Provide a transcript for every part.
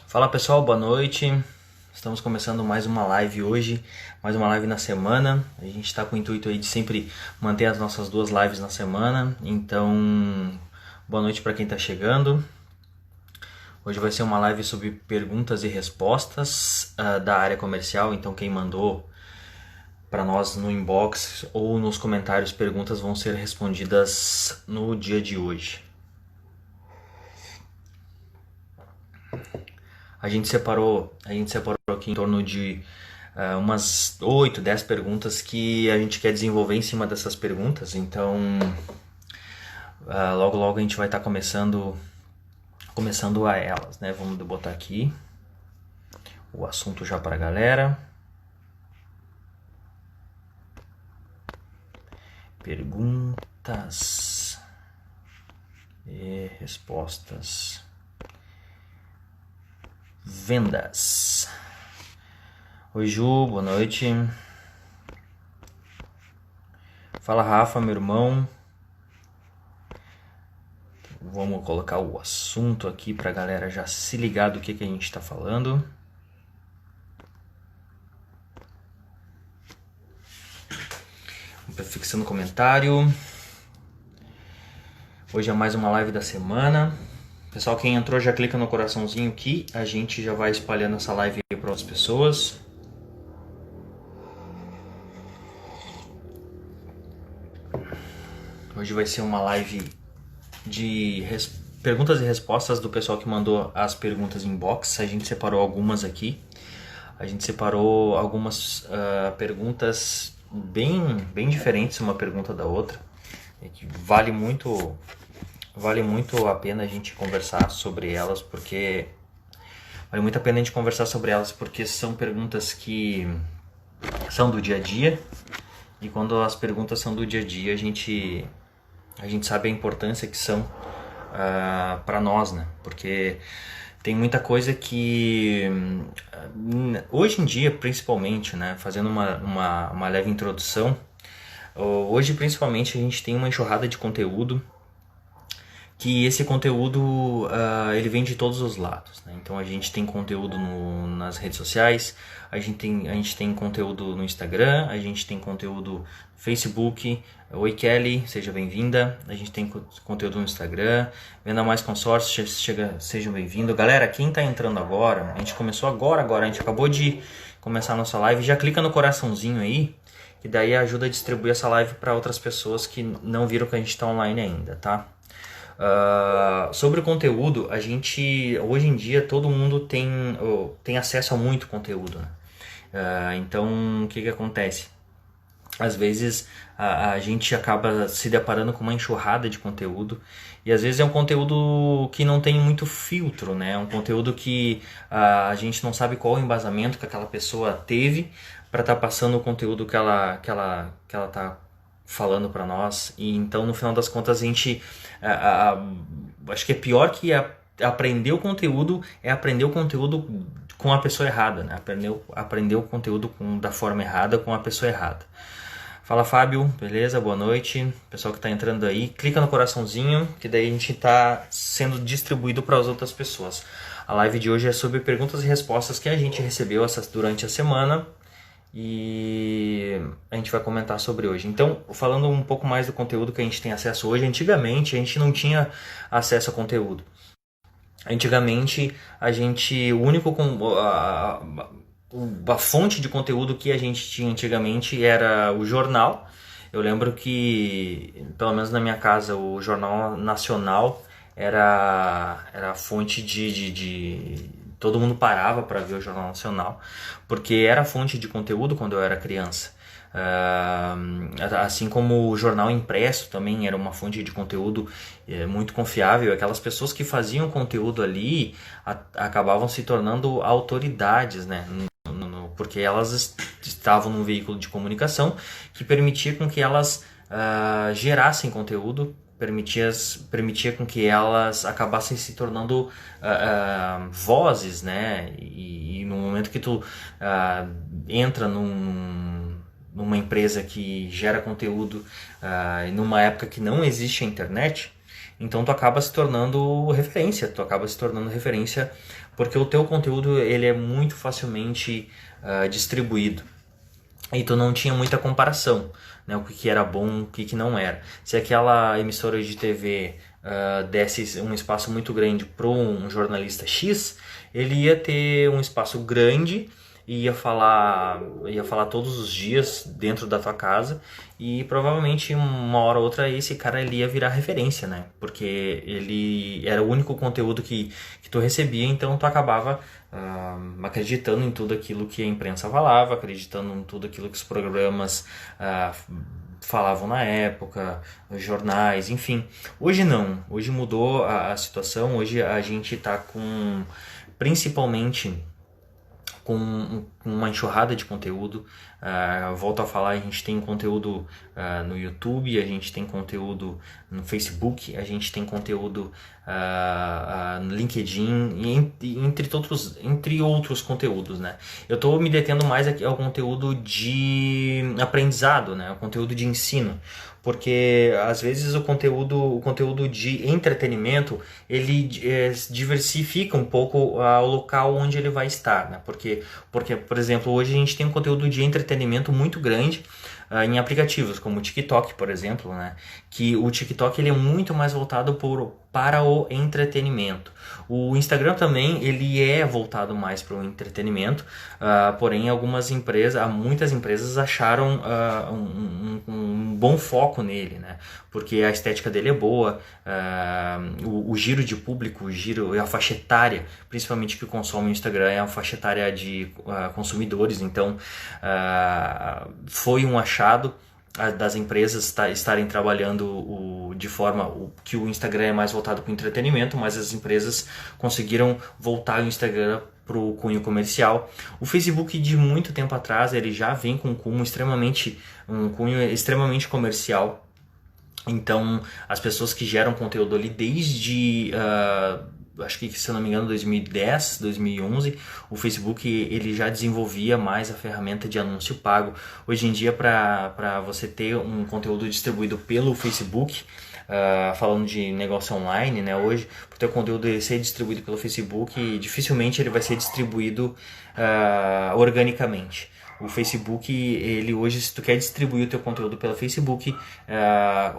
Fala pessoal, boa noite. Estamos começando mais uma live hoje, mais uma live na semana. A gente está com o intuito aí de sempre manter as nossas duas lives na semana. Então, boa noite para quem está chegando. Hoje vai ser uma live sobre perguntas e respostas da área comercial. Então, quem mandou para nós no inbox ou nos comentários perguntas vão ser respondidas no dia de hoje. A gente separou aqui em torno de umas 8, 10 perguntas que a gente quer desenvolver em cima dessas perguntas. Então, logo logo a gente vai estar começando a elas, né? Vamos botar aqui o assunto já para a galera. Perguntas e respostas. Vendas. Oi Ju, boa noite. Fala Rafa, meu irmão. Vamos colocar o assunto aqui pra galera já se ligar do que a gente tá falando. Fixando comentário. Hoje é mais uma live da semana. Pessoal, quem entrou já clica no coraçãozinho aqui. A gente já vai espalhando essa live aí para as pessoas. Hoje vai ser uma live de perguntas e respostas do pessoal que mandou as perguntas em box. A gente separou algumas aqui. A gente separou algumas perguntas bem diferentes uma pergunta da outra. Que vale muito a pena a gente conversar sobre elas, porque são perguntas que são do dia a dia, e quando as perguntas são do dia a dia, a gente sabe a importância que são para nós, né? Porque tem muita coisa que hoje em dia, principalmente, né, fazendo uma leve introdução, hoje principalmente a gente tem uma enxurrada de conteúdo, que esse conteúdo ele vem de todos os lados, né? Então a gente tem conteúdo nas redes sociais, a gente tem conteúdo no Instagram, a gente tem conteúdo no Facebook. Oi Kelly, seja bem-vinda. A gente tem conteúdo no Instagram. Venda Mais Consórcio, sejam bem-vindos. Galera, quem está entrando agora, a gente começou agora, a gente acabou de começar a nossa live, já clica no coraçãozinho aí, que daí ajuda a distribuir essa live para outras pessoas que não viram que a gente está online ainda, tá? Sobre o conteúdo, a gente hoje em dia todo mundo tem acesso a muito conteúdo, né? Então o que acontece? Às vezes a gente acaba se deparando com uma enxurrada de conteúdo, e às vezes é um conteúdo que não tem muito filtro, né? É um conteúdo que a gente não sabe qual o embasamento que aquela pessoa teve para estar passando o conteúdo que ela tá falando para nós. E então no final das contas a gente acho que é pior que aprender o conteúdo, é aprender o conteúdo com a pessoa errada, né? Aprender o conteúdo da forma errada com a pessoa errada. Fala Fábio, beleza? Boa noite. Pessoal que está entrando aí, clica no coraçãozinho, que daí a gente está sendo distribuído para as outras pessoas. A live de hoje é sobre perguntas e respostas que a gente recebeu durante a semana, e a gente vai comentar sobre hoje. Então, falando um pouco mais do conteúdo que a gente tem acesso hoje, antigamente a gente não tinha acesso a conteúdo. Antigamente o único a fonte de conteúdo que a gente tinha antigamente era o jornal. Eu lembro que, pelo menos na minha casa, o Jornal Nacional era a fonte todo mundo parava para ver o Jornal Nacional, porque era fonte de conteúdo quando eu era criança. Assim como o jornal impresso também era uma fonte de conteúdo muito confiável. Aquelas pessoas que faziam conteúdo ali acabavam se tornando autoridades, né? Porque elas estavam num veículo de comunicação que permitia com que elas gerassem conteúdo, permitia com que elas acabassem se tornando vozes, né? E no momento que tu entra numa empresa que gera conteúdo, numa época que não existe a internet, Então tu acaba se tornando referência, porque o teu conteúdo ele é muito facilmente distribuído. E tu não tinha muita comparação, né? O que era bom, o que não era. Se aquela emissora de TV desse um espaço muito grande para um jornalista X, ele ia ter um espaço grande e ia falar todos os dias dentro da tua casa, e provavelmente uma hora ou outra esse cara ele ia virar referência, né? Porque ele era o único conteúdo que tu recebia, então tu acabava acreditando em tudo aquilo que a imprensa falava, acreditando em tudo aquilo que os programas falavam na época, os jornais, enfim. Hoje não, hoje mudou a situação, hoje a gente está com, principalmente, com uma enxurrada de conteúdo. Volto a falar, a gente tem conteúdo no YouTube, a gente tem conteúdo no Facebook, a gente tem conteúdo no LinkedIn, entre outros conteúdos, né? Eu estou me detendo mais aqui ao conteúdo de aprendizado, né? O conteúdo de ensino, porque às vezes o conteúdo de entretenimento ele diversifica um pouco o local onde ele vai estar, né? Porque, por exemplo, hoje a gente tem um conteúdo de entretenimento muito grande em aplicativos como o TikTok, por exemplo, né? Que o TikTok ele é muito mais voltado para o entretenimento. O Instagram também ele é voltado mais para o entretenimento, porém muitas empresas acharam um bom foco nele, né? Porque a estética dele é boa, o giro de público, a faixa etária, principalmente que consome o Instagram, é a faixa etária de consumidores, então foi um achado das empresas estarem trabalhando de forma que o Instagram é mais voltado para o entretenimento, mas as empresas conseguiram voltar o Instagram para o cunho comercial. O Facebook de muito tempo atrás ele já vem com um cunho extremamente comercial. Então as pessoas que geram conteúdo ali desde acho que, se eu não me engano, 2010, 2011, o Facebook ele já desenvolvia mais a ferramenta de anúncio pago. Hoje em dia, para você ter um conteúdo distribuído pelo Facebook, falando de negócio online, né? Hoje, para o teu conteúdo ser distribuído pelo Facebook, dificilmente ele vai ser distribuído organicamente. O Facebook, ele hoje, se tu quer distribuir o teu conteúdo pelo Facebook,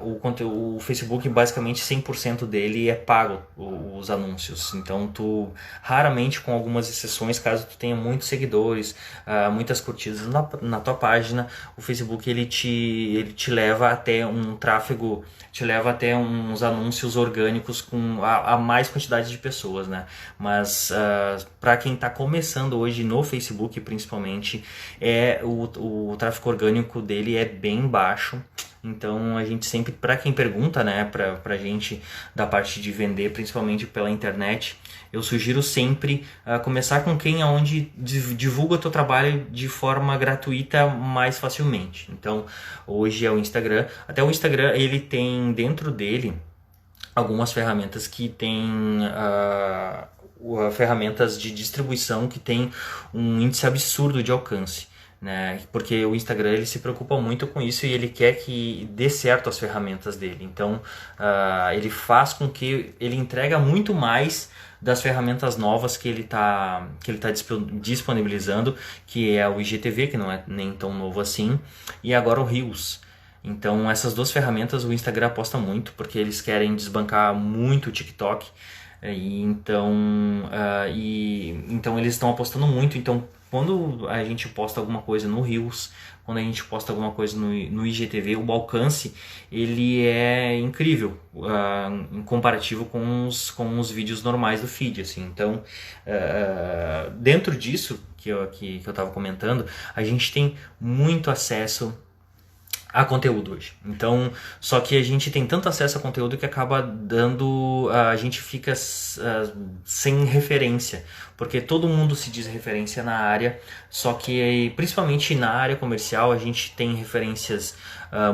o Facebook, basicamente 100% dele é pago, os anúncios. Então, tu raramente, com algumas exceções, caso tu tenha muitos seguidores, muitas curtidas na tua página, o Facebook ele te leva até um tráfego, te leva até uns anúncios orgânicos com a mais quantidade de pessoas, né? Mas para quem está começando hoje no Facebook, principalmente, o tráfego orgânico dele é bem baixo. Então a gente sempre, para quem pergunta, né, pra gente da parte de vender, principalmente pela internet, eu sugiro sempre começar com onde divulga o teu trabalho de forma gratuita mais facilmente. Então hoje é o Instagram. Até o Instagram ele tem dentro dele algumas ferramentas que tem ferramentas de distribuição que tem um índice absurdo de alcance, né? Porque o Instagram ele se preocupa muito com isso e ele quer que dê certo as ferramentas dele. Então ele faz com que ele entrega muito mais das ferramentas novas que ele tá disponibilizando, que é o IGTV, que não é nem tão novo assim, e agora o Reels. Então essas duas ferramentas o Instagram aposta muito, porque eles querem desbancar muito o TikTok. Então eles estão apostando muito. Então quando a gente posta alguma coisa no Reels, quando a gente posta alguma coisa no IGTV, o alcance ele é incrível em comparativo com os vídeos normais do feed, assim. Então dentro disso que eu estava comentando, a gente tem muito acesso a conteúdo hoje. Então, só que a gente tem tanto acesso a conteúdo que acaba a gente fica sem referência, porque todo mundo se diz referência na área, só que principalmente na área comercial a gente tem referências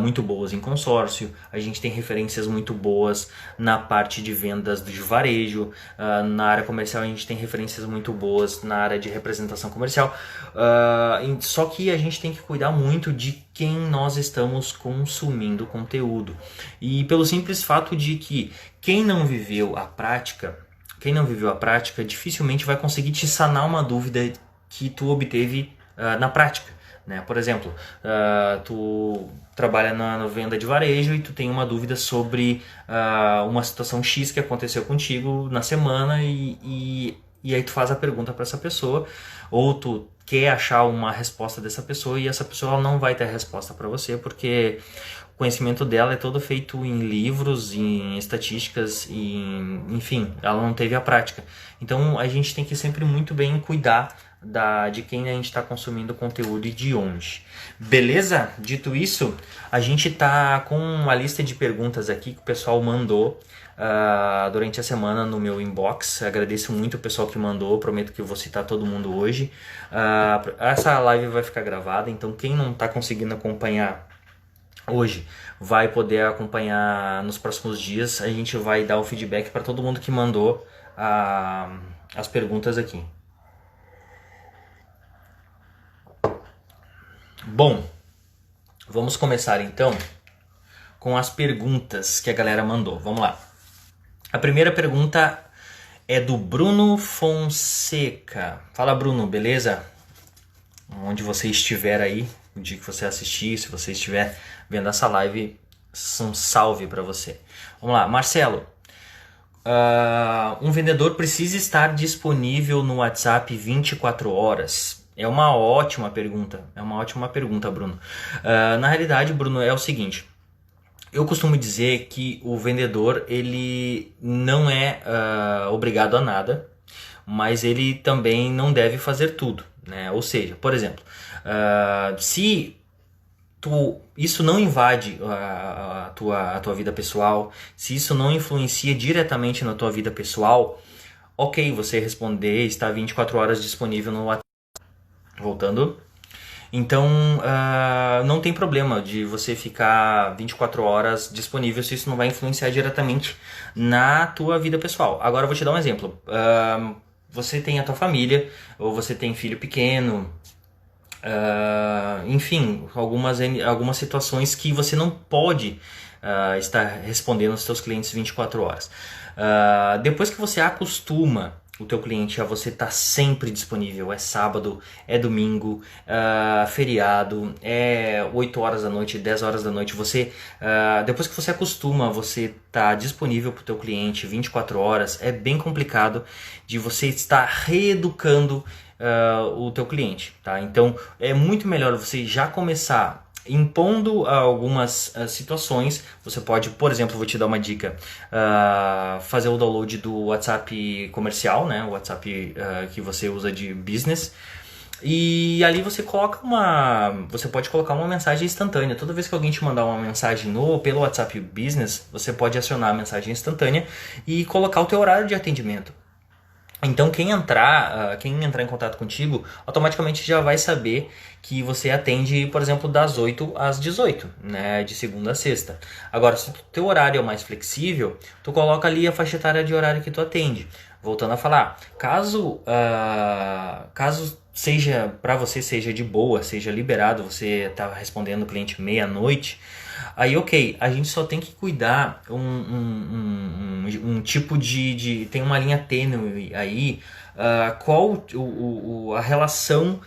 muito boas em consórcio, a gente tem referências muito boas na parte de vendas de varejo, na área comercial a gente tem referências muito boas na área de representação comercial, só que a gente tem que cuidar muito de quem nós estamos consumindo conteúdo. E pelo simples fato de que quem não viveu a prática dificilmente vai conseguir te sanar uma dúvida que tu obteve na prática, né? Por exemplo, tu trabalha na venda de varejo e tu tem uma dúvida sobre uma situação X que aconteceu contigo na semana e aí tu faz a pergunta para essa pessoa, ou tu quer achar uma resposta dessa pessoa e essa pessoa não vai ter a resposta para você, porque o conhecimento dela é todo feito em livros, em estatísticas, enfim, ela não teve a prática. Então a gente tem que sempre muito bem cuidar de quem a gente está consumindo conteúdo e de onde. Beleza? Dito isso, a gente tá com uma lista de perguntas aqui que o pessoal mandou durante a semana no meu inbox. Agradeço muito o pessoal que mandou, prometo que eu vou citar todo mundo hoje. Essa live vai ficar gravada, então quem não está conseguindo acompanhar hoje vai poder acompanhar nos próximos dias. A gente vai dar o feedback para todo mundo que mandou as perguntas aqui. Bom, vamos começar então com as perguntas que a galera mandou. Vamos lá. A primeira pergunta é do Bruno Fonseca. Fala, Bruno, beleza? Onde você estiver aí, o dia que você assistir, se você estiver vendo essa live, um salve para você. Vamos lá, Marcelo. Um vendedor precisa estar disponível no WhatsApp 24 horas? É uma ótima pergunta, Bruno. Na realidade, Bruno, é o seguinte. Eu costumo dizer que o vendedor ele não é obrigado a nada, mas ele também não deve fazer tudo, né? Ou seja, por exemplo, se isso não invade a tua vida pessoal, se isso não influencia diretamente na tua vida pessoal, ok, você responder, está 24 horas disponível no WhatsApp. Voltando. Então, não tem problema de você ficar 24 horas disponível se isso não vai influenciar diretamente na tua vida pessoal. Agora eu vou te dar um exemplo. Você tem a tua família, ou você tem filho pequeno, enfim, algumas situações que você não pode estar respondendo aos seus clientes 24 horas. Depois que você acostuma o teu cliente a você estar sempre disponível, é sábado, é domingo, feriado, é 8 horas da noite, 10 horas da noite, depois que você acostuma a você estar disponível para o teu cliente 24 horas, é bem complicado de você estar reeducando o teu cliente, tá? Então é muito melhor você já começar impondo algumas situações. Você pode, por exemplo, vou te dar uma dica, fazer o download do WhatsApp comercial, né? O WhatsApp que você usa de business, e ali você pode colocar uma mensagem instantânea. Toda vez que alguém te mandar uma mensagem pelo WhatsApp Business, você pode acionar a mensagem instantânea e colocar o teu horário de atendimento. Então quem entrar em contato contigo automaticamente já vai saber que você atende, por exemplo, das 8 às 18, né, de segunda a sexta. Agora, se o teu horário é mais flexível, tu coloca ali a faixa etária de horário que tu atende. Voltando a falar, caso seja para você seja de boa, seja liberado, você tá respondendo o cliente meia-noite, aí ok, a gente só tem que cuidar um tipo tem uma linha tênue aí, qual a relação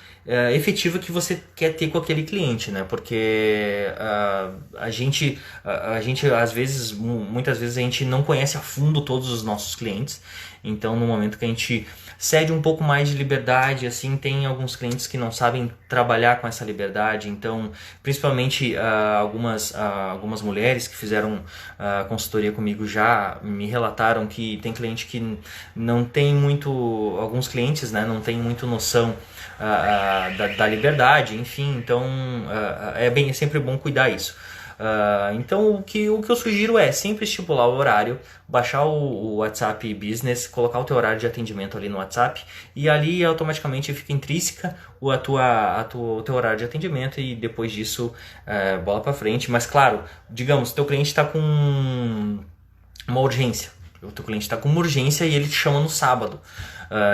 efetiva que você quer ter com aquele cliente, né? Porque a gente às vezes, muitas vezes a gente não conhece a fundo todos os nossos clientes, então no momento que a gente cede um pouco mais de liberdade, assim, tem alguns clientes que não sabem trabalhar com essa liberdade, então principalmente algumas mulheres que fizeram consultoria comigo já me relataram que tem cliente que não tem alguns clientes, né, não tem muito noção da liberdade, enfim, então é sempre bom cuidar isso. Então o que eu sugiro é sempre estipular o horário, baixar o WhatsApp Business, colocar o teu horário de atendimento ali no WhatsApp e ali automaticamente fica intrínseca o teu horário de atendimento e depois disso bola para frente. Mas claro, digamos, teu cliente está com uma urgência, o teu cliente está com uma urgência e ele te chama no sábado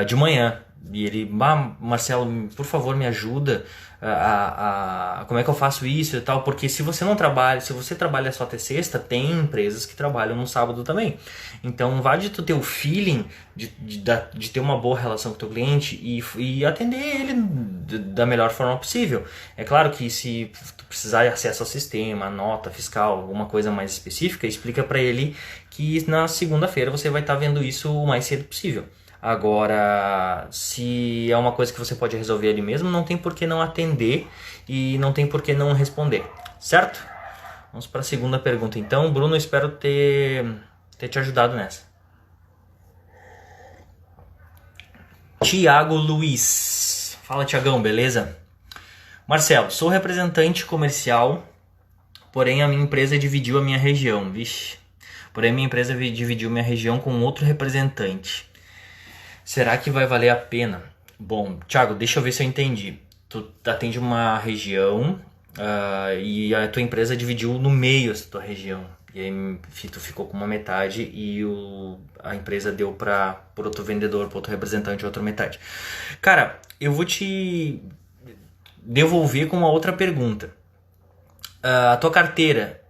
de manhã. E ele, Marcelo, por favor, me ajuda como é que eu faço isso e tal, porque se você não trabalha, se você trabalha só até sexta, tem empresas que trabalham no sábado também. Então vai de tu ter o feeling de ter uma boa relação com o teu cliente e atender ele da melhor forma possível. É claro que se tu precisar de acesso ao sistema, nota fiscal, alguma coisa mais específica, explica para ele que na segunda-feira você vai estar vendo isso o mais cedo possível. Agora, se é uma coisa que você pode resolver ali mesmo, não tem por que não atender e não tem por que não responder, certo? Vamos para a segunda pergunta então. Bruno, espero ter te ajudado nessa. Tiago Luiz. Fala, Tiagão, beleza? Marcelo, sou representante comercial, porém a minha empresa dividiu a minha região. Vixe. Porém a minha empresa dividiu minha região com outro representante. Será que vai valer a pena? Bom, Thiago, deixa eu ver se eu entendi. Tu atende uma região e a tua empresa dividiu no meio essa tua região. E aí tu ficou com uma metade e a empresa deu para outro vendedor, para outro representante, outra metade. Cara, eu vou te devolver com uma outra pergunta. A tua carteira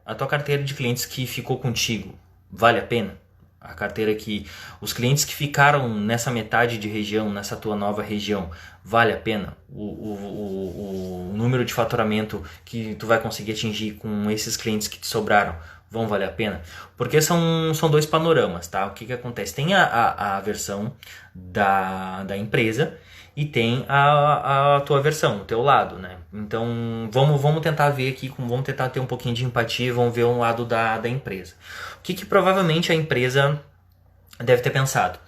de clientes que ficou contigo, vale a pena? A carteira que os clientes que ficaram nessa metade de região, nessa tua nova região, vale a pena? O número de faturamento que tu vai conseguir atingir com esses clientes que te sobraram vão valer a pena? Porque são dois panoramas, tá? O que acontece? Tem a versão da empresa e tem a tua versão, o teu lado, né? Então vamos tentar ver aqui, vamos tentar ter um pouquinho de empatia, vamos ver um lado da empresa. O que provavelmente a empresa deve ter pensado?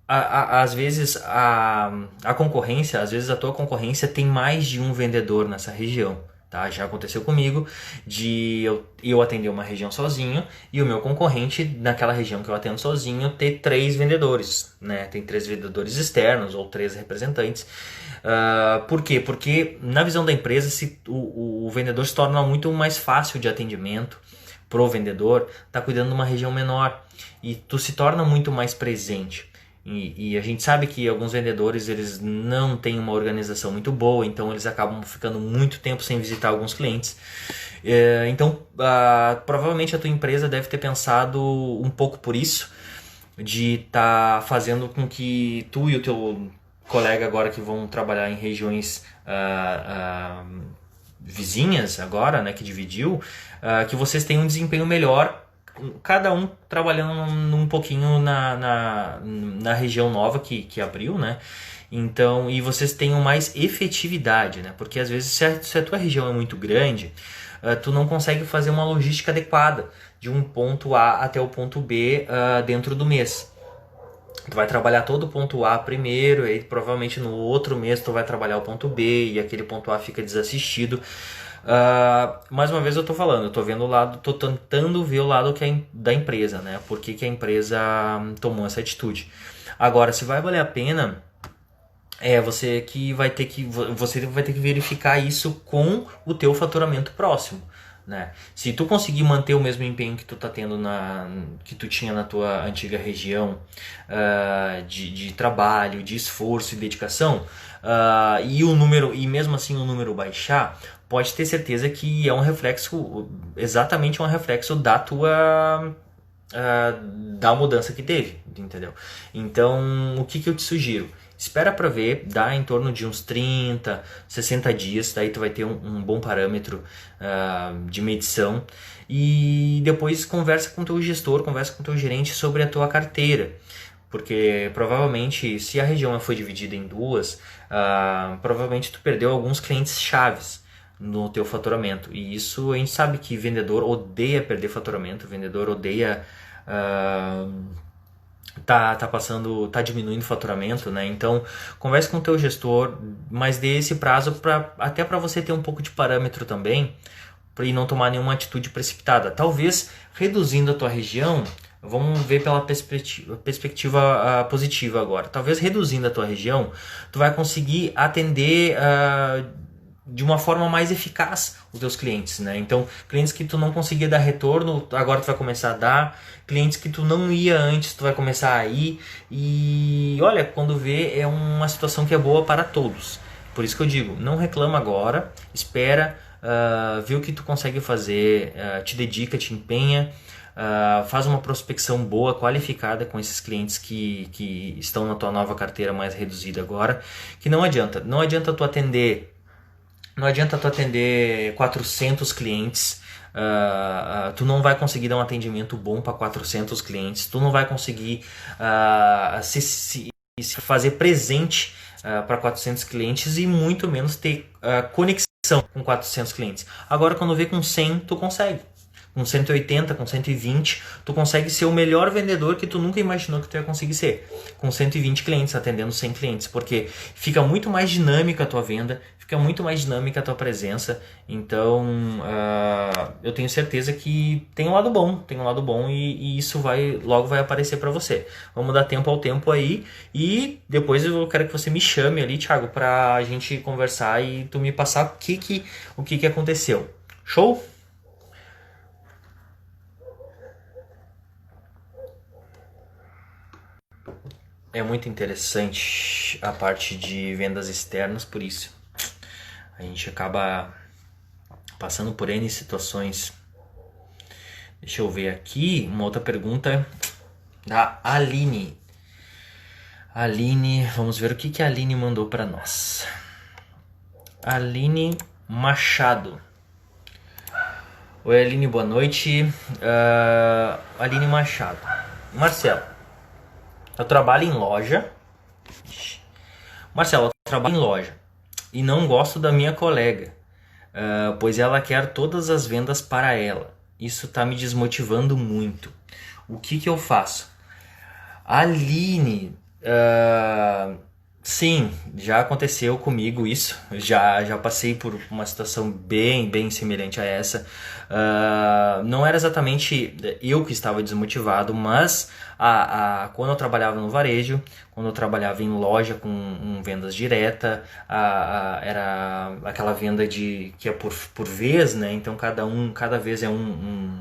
Às vezes a concorrência, às vezes a tua concorrência tem mais de um vendedor nessa região. Tá? Já aconteceu comigo de eu atender uma região sozinho e o meu concorrente naquela região que eu atendo sozinho ter 3 vendedores, né? Tem 3 vendedores externos ou 3 representantes. Por quê? Porque na visão da empresa o vendedor se torna muito mais fácil de atendimento pro vendedor, tá cuidando de uma região menor e tu se torna muito mais presente. E a gente sabe que alguns vendedores eles não têm uma organização muito boa, então eles acabam ficando muito tempo sem visitar alguns clientes. Então provavelmente a tua empresa deve ter pensado um pouco por isso, de estar fazendo com que tu e o teu colega agora que vão trabalhar em regiões vizinhas agora, né, que dividiu, que vocês tenham um desempenho melhor, cada um trabalhando um pouquinho na região nova que abriu, né? Então, e vocês tenham mais efetividade, né? Porque às vezes se a tua região é muito grande, tu não consegue fazer uma logística adequada de um ponto A até o ponto B dentro do mês. Tu vai trabalhar todo o ponto A primeiro, e aí provavelmente no outro mês tu vai trabalhar o ponto B e aquele ponto A fica desassistido. Mais uma vez eu tô falando, eu tô vendo o lado, tô tentando ver o lado da empresa, né? Por que a empresa tomou essa atitude. Agora, se vai valer a pena, você vai ter que verificar isso com o teu faturamento próximo, né? Se tu conseguir manter o mesmo empenho que tu tá tendo que tu tinha na tua antiga região, de trabalho, de esforço e dedicação, e mesmo assim o número baixar, pode ter certeza que é exatamente um reflexo da mudança que teve, entendeu? Então, o que eu te sugiro? Espera para ver, dá em torno de uns 30, 60 dias, daí tu vai ter um bom parâmetro de medição e depois conversa com o teu gestor, conversa com o teu gerente sobre a tua carteira. Porque provavelmente, se a região foi dividida em duas, provavelmente tu perdeu alguns clientes chaves no teu faturamento. E isso a gente sabe que vendedor odeia perder faturamento, vendedor odeia tá diminuindo o faturamento, né? Então, converse com o teu gestor, mas dê esse prazo até para você ter um pouco de parâmetro também, e não tomar nenhuma atitude precipitada. Talvez reduzindo a tua região, vamos ver pela perspectiva positiva agora. Talvez reduzindo a tua região, tu vai conseguir atender de uma forma mais eficaz os teus clientes, né? Então, clientes que tu não conseguia dar retorno, agora tu vai começar a dar. Clientes que tu não ia antes, tu vai começar a ir. E olha, quando vê, é uma situação que é boa para todos. Por isso que eu digo, não reclama agora, espera, vê o que tu consegue fazer, te dedica, te empenha, faz uma prospecção boa, qualificada com esses clientes que estão na tua nova carteira mais reduzida agora, que não adianta tu atender 400 clientes, tu não vai conseguir dar um atendimento bom para 400 clientes, tu não vai conseguir se fazer presente para 400 clientes e muito menos ter conexão com 400 clientes. Agora, quando vê com 100, tu consegue. Com 180, com 120, tu consegue ser o melhor vendedor que tu nunca imaginou que tu ia conseguir ser. Com 120 clientes, atendendo 100 clientes. Porque fica muito mais dinâmica a tua venda, fica muito mais dinâmica a tua presença. Então, eu tenho certeza que tem um lado bom e isso logo vai aparecer para você. Vamos dar tempo ao tempo aí e depois eu quero que você me chame ali, Thiago, pra gente conversar e tu me passar o que aconteceu. Show? É muito interessante a parte de vendas externas, por isso a gente acaba passando por N situações. Deixa eu ver aqui uma outra pergunta da Aline. Aline, vamos ver o que a Aline mandou para nós. Aline Machado. Oi Aline, boa noite. Aline Machado. Marcelo, eu trabalho em loja. Marcelo, eu trabalho em loja e não gosto da minha colega, pois ela quer todas as vendas para ela. Isso está me desmotivando muito. O que eu faço? Aline, sim, já aconteceu comigo isso. Já passei por uma situação bem semelhante a essa. Não era exatamente eu que estava desmotivado, mas quando eu trabalhava no varejo, quando eu trabalhava em loja com vendas direta, era aquela venda que é por vez, né? Então cada vez é um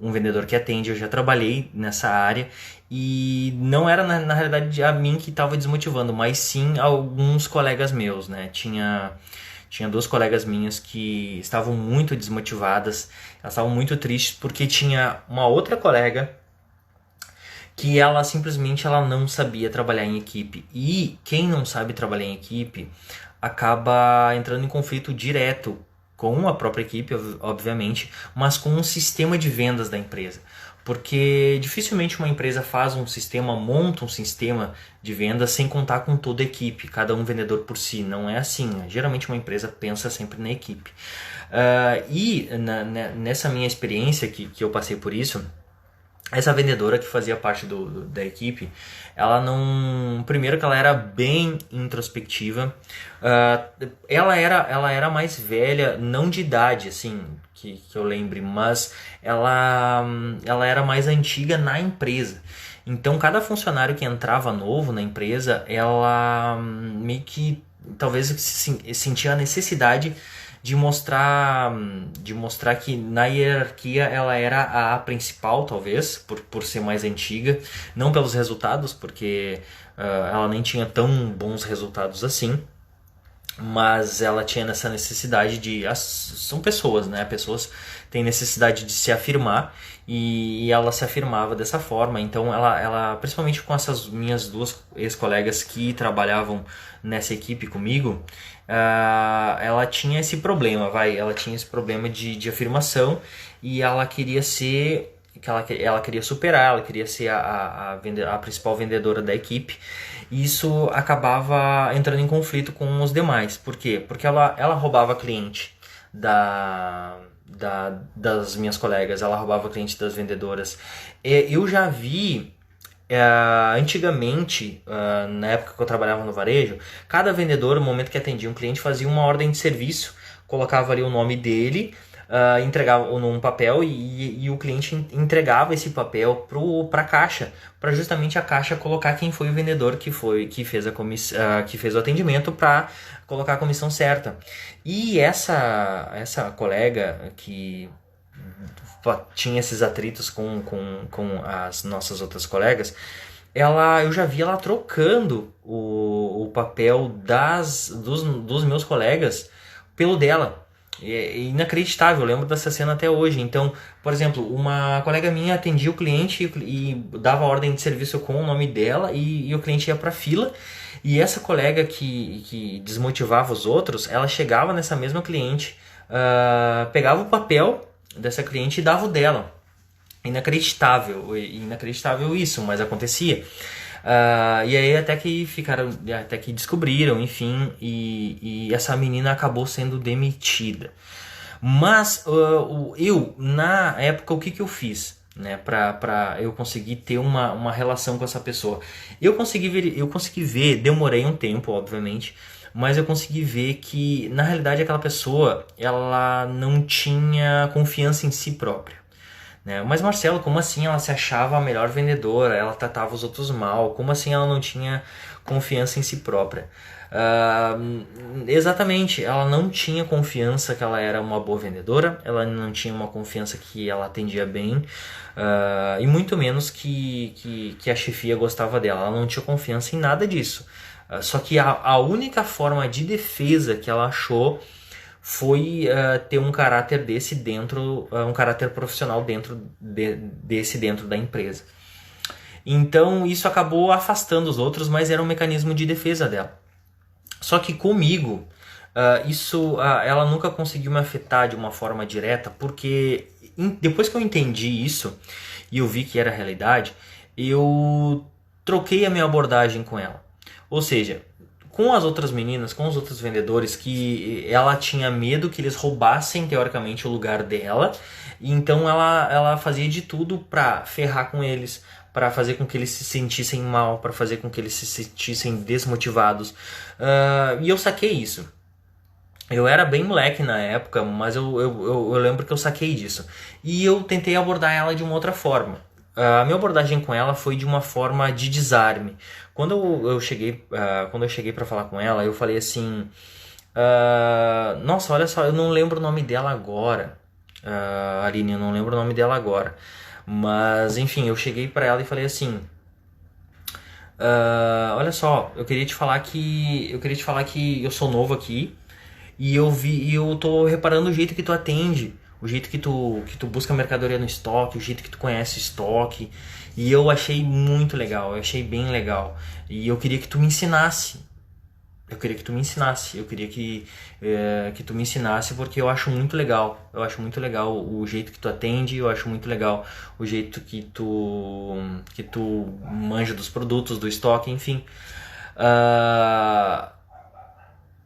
vendedor que atende. Eu já trabalhei nessa área e não era na realidade a mim que estava desmotivando, mas sim alguns colegas meus, né? Tinha duas colegas minhas que estavam muito desmotivadas, elas estavam muito tristes porque tinha uma outra colega que ela simplesmente não sabia trabalhar em equipe. E quem não sabe trabalhar em equipe acaba entrando em conflito direto com a própria equipe, obviamente, mas com um sistema de vendas da empresa. Porque dificilmente uma empresa monta um sistema de vendas sem contar com toda a equipe, cada um vendedor por si. Não é assim, né? Geralmente uma empresa pensa sempre na equipe. Nessa minha experiência que eu passei por isso, essa vendedora que fazia parte da equipe, ela não... Primeiro que ela era bem introspectiva, ela era mais velha, não de idade, assim, que eu lembre, mas ela era mais antiga na empresa. Então, cada funcionário que entrava novo na empresa, ela meio que, talvez, sentia a necessidade de mostrar que na hierarquia ela era a principal, talvez, por ser mais antiga, não pelos resultados, porque ela nem tinha tão bons resultados assim, mas ela tinha essa necessidade são pessoas, né? Pessoas têm necessidade de se afirmar e ela se afirmava dessa forma. Então ela principalmente com essas minhas duas ex-colegas que trabalhavam nessa equipe comigo, ela tinha esse problema, ela tinha esse problema de afirmação e ela queria ser, ela queria superar, ela queria ser a principal vendedora da equipe. E isso acabava entrando em conflito com os demais. Por quê? Porque ela roubava cliente das minhas colegas, ela roubava cliente das vendedoras. Eu já vi Antigamente, na época que eu trabalhava no varejo, cada vendedor, no momento que atendia um cliente, fazia uma ordem de serviço, colocava ali o nome dele, entregava num papel e o cliente entregava esse papel para a caixa, para justamente a caixa colocar quem foi o vendedor que fez que fez o atendimento para colocar a comissão certa. E essa colega que tinha esses atritos com as nossas outras colegas, eu já vi ela trocando o papel dos meus colegas pelo dela. É inacreditável, eu lembro dessa cena até hoje. Então, por exemplo, uma colega minha atendia o cliente e dava ordem de serviço com o nome dela e o cliente ia para fila. E essa colega que desmotivava os outros, ela chegava nessa mesma cliente, pegava o papel dessa cliente e dava o dela. Inacreditável isso, mas acontecia. E aí até que descobriram, enfim, e essa menina acabou sendo demitida. Mas eu, na época, o que eu fiz? Né, pra eu conseguir ter uma relação com essa pessoa. Eu consegui ver, demorei um tempo, obviamente, mas eu consegui ver que, na realidade, aquela pessoa, ela não tinha confiança em si própria. Né? Mas Marcelo, como assim ela se achava a melhor vendedora? Ela tratava os outros mal? Como assim ela não tinha confiança em si própria? Exatamente, ela não tinha confiança que ela era uma boa vendedora, ela não tinha uma confiança que ela atendia bem, e muito menos que a chefia gostava dela. Ela não tinha confiança em nada disso. Só que a única forma de defesa que ela achou foi ter um caráter desse dentro, um caráter profissional desse dentro da empresa. Então isso acabou afastando os outros, mas era um mecanismo de defesa dela. Só que comigo, ela nunca conseguiu me afetar de uma forma direta, porque depois que eu entendi isso e eu vi que era realidade, eu troquei a minha abordagem com ela. Ou seja, com as outras meninas, com os outros vendedores, que ela tinha medo que eles roubassem teoricamente o lugar dela, e então ela fazia de tudo para ferrar com eles, para fazer com que eles se sentissem mal, para fazer com que eles se sentissem desmotivados. E eu saquei isso. Eu era bem moleque na época, mas eu lembro que eu saquei disso. E eu tentei abordar ela de uma outra forma. A minha abordagem com ela foi de uma forma de desarme. Quando eu cheguei para falar com ela, eu falei assim: nossa, olha só, eu não lembro o nome dela agora. Aline, eu não lembro o nome dela agora. Mas, enfim, eu cheguei para ela e falei assim: olha só, eu queria te falar que eu sou novo aqui e eu tô reparando o jeito que tu atende, o jeito que tu busca mercadoria no estoque, o jeito que tu conhece o estoque, e eu achei muito legal, eu achei bem legal, e eu queria que tu me ensinasse. Eu queria que tu me ensinasse, que tu me ensinasse, porque eu acho muito legal. Eu acho muito legal o jeito que tu atende, eu acho muito legal o jeito que tu manja dos produtos, do estoque, enfim.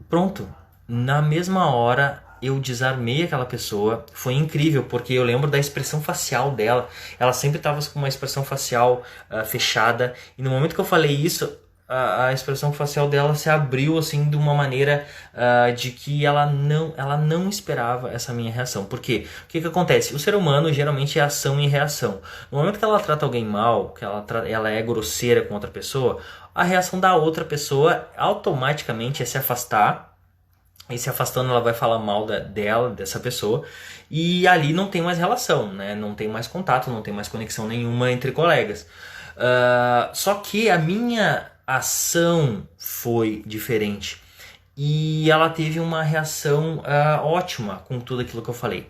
Pronto. Na mesma hora eu desarmei aquela pessoa. Foi incrível, porque eu lembro da expressão facial dela. Ela sempre estava com uma expressão facial fechada, e no momento que eu falei isso, a expressão facial dela se abriu assim de uma maneira de que ela não esperava essa minha reação. Por quê? O que acontece? O ser humano geralmente é ação e reação. No momento que ela trata alguém mal, que ela é grosseira com outra pessoa, a reação da outra pessoa automaticamente é se afastar. E se afastando, ela vai falar mal dessa pessoa, e ali não tem mais relação, né? Não tem mais contato, não tem mais conexão nenhuma entre colegas. Só que a minha ação foi diferente, e ela teve uma reação ótima com tudo aquilo que eu falei.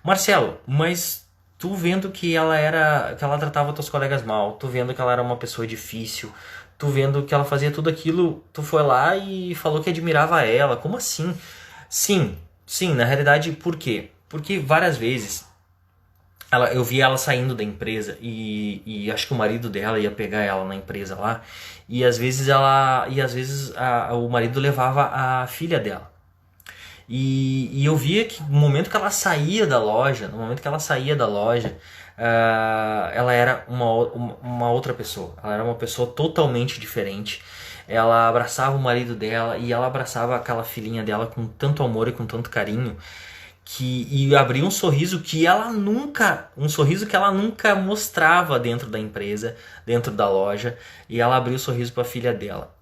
Marcelo, mas tu vendo que ela tratava teus colegas mal, tu vendo que ela era uma pessoa difícil, tu vendo que ela fazia tudo aquilo, tu foi lá e falou que admirava ela. Como assim? Sim, na realidade, por quê? Porque várias vezes eu vi ela saindo da empresa e acho que o marido dela ia pegar ela na empresa lá, e às vezes o marido levava a filha dela. E eu via que no momento que ela saía da loja, ela era uma outra pessoa. Ela era uma pessoa totalmente diferente. Ela abraçava o marido dela e ela abraçava aquela filhinha dela com tanto amor e com tanto carinho, e abria um sorriso que ela nunca, mostrava dentro da empresa, dentro da loja, e ela abriu o sorriso para a filha dela.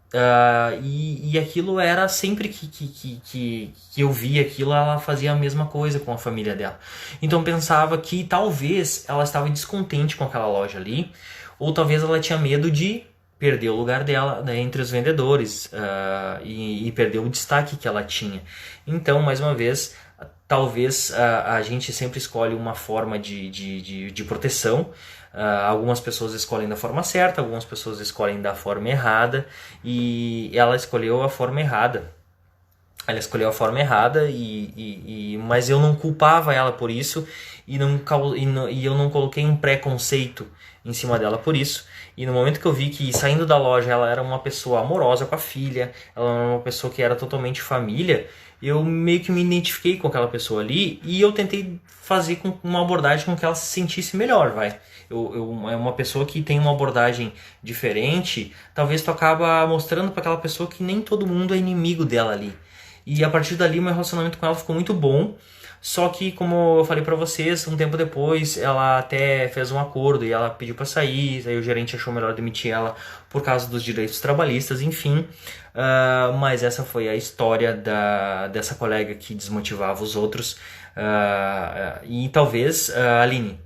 E aquilo era sempre que eu via aquilo, ela fazia a mesma coisa com a família dela. Então eu pensava que talvez ela estava descontente com aquela loja ali, ou talvez ela tinha medo de perder o lugar dela, né, entre os vendedores, e perder o destaque que ela tinha. Então, mais uma vez, talvez a gente sempre escolhe uma forma de proteção. Algumas pessoas escolhem da forma certa, algumas pessoas escolhem da forma errada, e ela escolheu a forma errada. Mas eu não culpava ela por isso, e eu não coloquei um preconceito em cima dela por isso. E no momento que eu vi que, saindo da loja, ela era uma pessoa amorosa com a filha, ela era uma pessoa que era totalmente família, eu meio que me identifiquei com aquela pessoa ali, e eu tentei fazer com uma abordagem com que ela se sentisse melhor, vai. É uma pessoa que tem uma abordagem diferente, talvez tu acaba mostrando para aquela pessoa que nem todo mundo é inimigo dela ali. E a partir dali o meu relacionamento com ela ficou muito bom. Só que, como eu falei pra vocês, um tempo depois ela até fez um acordo e ela pediu pra sair, aí o gerente achou melhor demitir ela por causa dos direitos trabalhistas, enfim. Mas essa foi a história dessa colega que desmotivava os outros. E talvez, Aline,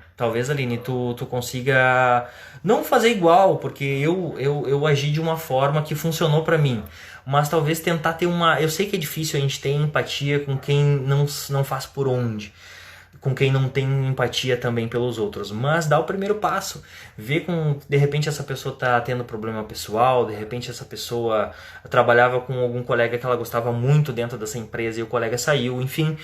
tu consiga não fazer igual, porque eu agi de uma forma que funcionou pra mim. Mas talvez tentar ter uma... Eu sei que é difícil a gente ter empatia com quem não faz por onde, com quem não tem empatia também pelos outros, mas dá o primeiro passo, vê com, de repente essa pessoa tá tendo problema pessoal, de repente essa pessoa trabalhava com algum colega que ela gostava muito dentro dessa empresa e o colega saiu, enfim,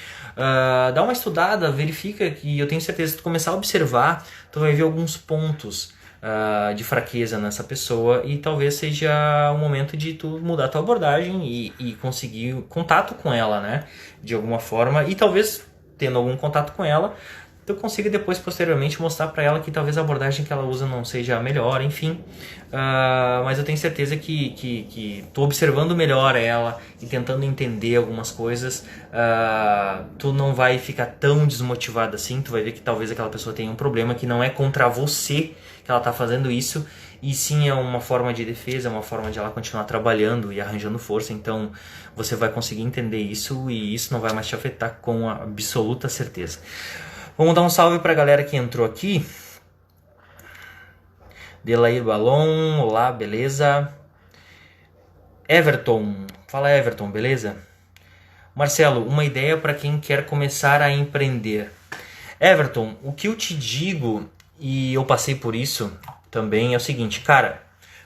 dá uma estudada, verifica, que eu tenho certeza que tu começar a observar, tu vai ver alguns pontos de fraqueza nessa pessoa, e talvez seja o momento de tu mudar tua abordagem e conseguir contato com ela, né, de alguma forma, e talvez tendo algum contato com ela, tu consiga depois, posteriormente, mostrar para ela que talvez a abordagem que ela usa não seja a melhor, enfim. Mas eu tenho certeza que tu observando melhor ela e tentando entender algumas coisas, tu não vai ficar tão desmotivado assim, tu vai ver que talvez aquela pessoa tenha um problema que não é contra você que ela tá fazendo isso, e sim é uma forma de defesa, é uma forma de ela continuar trabalhando e arranjando força. Então você vai conseguir entender isso, e isso não vai mais te afetar, com absoluta certeza. Vamos dar um salve pra galera que entrou aqui. Delair Balon, olá, beleza? Everton, fala Everton, beleza? Marcelo, uma ideia para quem quer começar a empreender. Everton, o que eu te digo, e eu passei por isso também, é o seguinte, cara,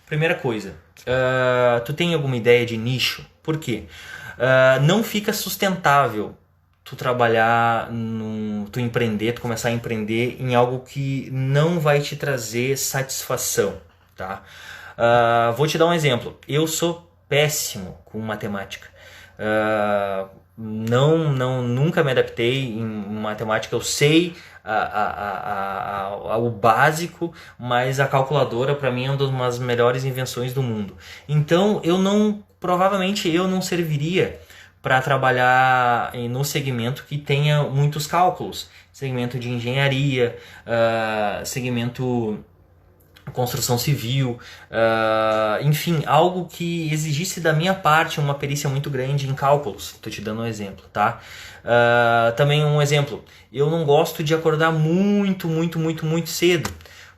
primeira coisa, tu tem alguma ideia de nicho? Por quê? Não fica sustentável tu trabalhar, tu empreender, tu começar a empreender em algo que não vai te trazer satisfação, tá? Vou te dar um exemplo. Eu sou péssimo com matemática. Nunca me adaptei em matemática. Eu sei o básico, mas a calculadora para mim é uma das melhores invenções do mundo. Então provavelmente eu não serviria para trabalhar no segmento que tenha muitos cálculos, segmento de engenharia, segmento construção civil, enfim, algo que exigisse da minha parte uma perícia muito grande em cálculos. Estou te dando um exemplo, tá? Também um exemplo, eu não gosto de acordar muito cedo,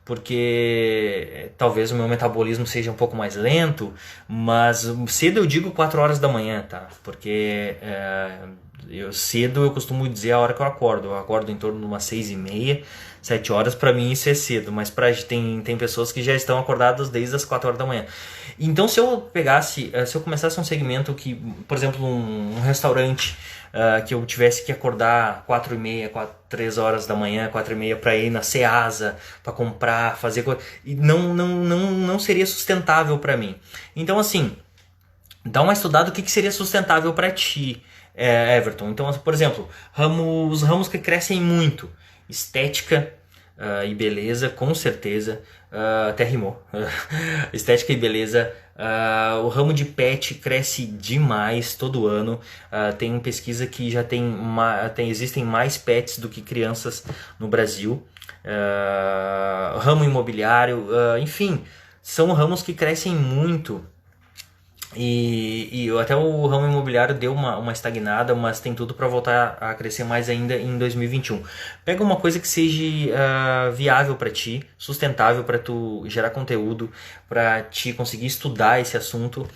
porque talvez o meu metabolismo seja um pouco mais lento, mas cedo eu digo 4 horas da manhã, tá? Porque cedo eu costumo dizer a hora que eu acordo em torno de umas 6h30, 7 horas, para mim isso é cedo, mas tem pessoas que já estão acordadas desde as 4 horas da manhã. Então se eu começasse um segmento que, por exemplo, um restaurante, que eu tivesse que acordar 4h30, 3 horas da manhã, 4h30 para ir na Ceasa, para comprar, fazer coisa, e não seria sustentável para mim. Então assim, dá uma estudada o que seria sustentável para ti, Everton. Então, por exemplo, os ramos que crescem muito: estética, e beleza, com certeza, até rimou. Estética e beleza. O ramo de pet cresce demais todo ano. Tem pesquisa que já existem mais pets do que crianças no Brasil. Ramo imobiliário, enfim, são ramos que crescem muito. E até o ramo imobiliário deu uma estagnada, mas tem tudo para voltar a crescer mais ainda em 2021. Pega uma coisa que seja viável para ti, sustentável para tu gerar conteúdo, para ti conseguir estudar esse assunto,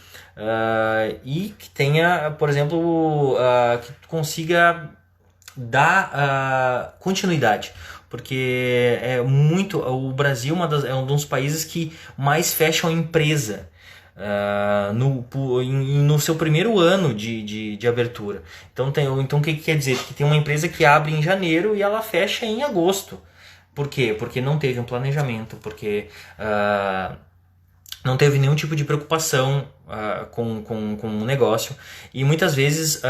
e que tenha, por exemplo, que tu consiga dar continuidade. Porque o Brasil é um dos países que mais fecham empresa no seu primeiro ano de abertura. Então o que quer dizer? Que tem uma empresa que abre em janeiro e ela fecha em agosto. Por quê? Porque não teve um planejamento, porque não teve nenhum tipo de preocupação com o negócio. E muitas vezes